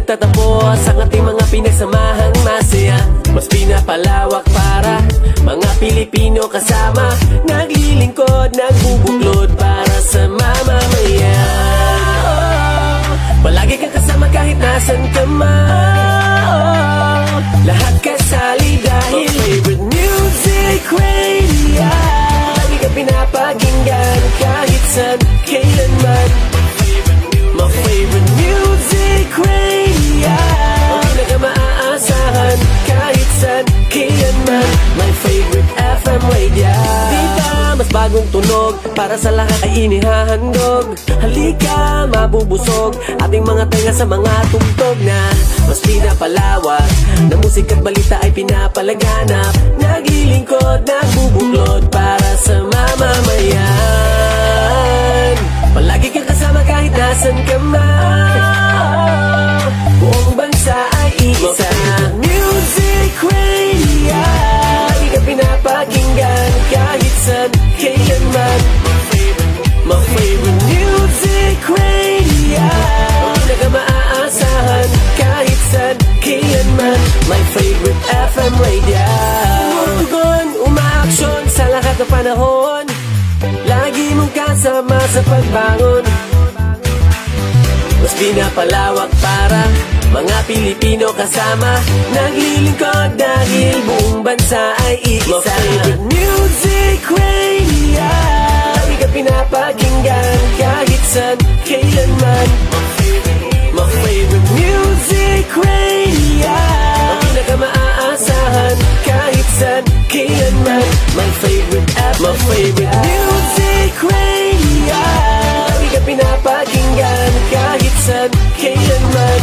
nagtatapos ang ating mga pinagsamahang masaya. Mas pinapalawak para mga Pilipino kasama, naglilingkod, nagbubuklod para sa mamamayan. Palagi kang kasama kahit nasan ka man, lahat kasali dahil my favorite music radio. Lagi kang pinapakinggan kahit saan, kailanman. My favorite music radio, ang pinaka-maaasahan kahit saan, kailanman. My favorite FM radio. Dito mas bagong tunog, para sa lahat ay inihahandog. Halika, mabubusog ating mga tenga sa mga tugtog na mas pinapalawak, na musika at balita ay pinapalaganap. Naglilingkod, nagbubuklod para sa mamamayan. Palagi kang kasama kahit nasan ka man, buong bansa ay iisa. Music radio, lagi kang pinapakinggan kahit saan, kailanman. My favorite music radio, ang pinaka-maaasahan kahit saan, kailanman. My favorite FM radio. Tumutugon, umaaksyon sa lahat ng panahon, lagi mong kasama sa pagbangon. Mas pinapalawak para mga Pilipino kasama, naglilingkod dahil buong bansa ay iisa. My favorite music radio, lagi ka pinapakinggan kahit saan, kailanman. My favorite music radio, ang pinaka-maaasahan kahit saan, kailanman. My favorite app, my favorite music radio, lagi ka pinapakinggan kahit saan, kailanman.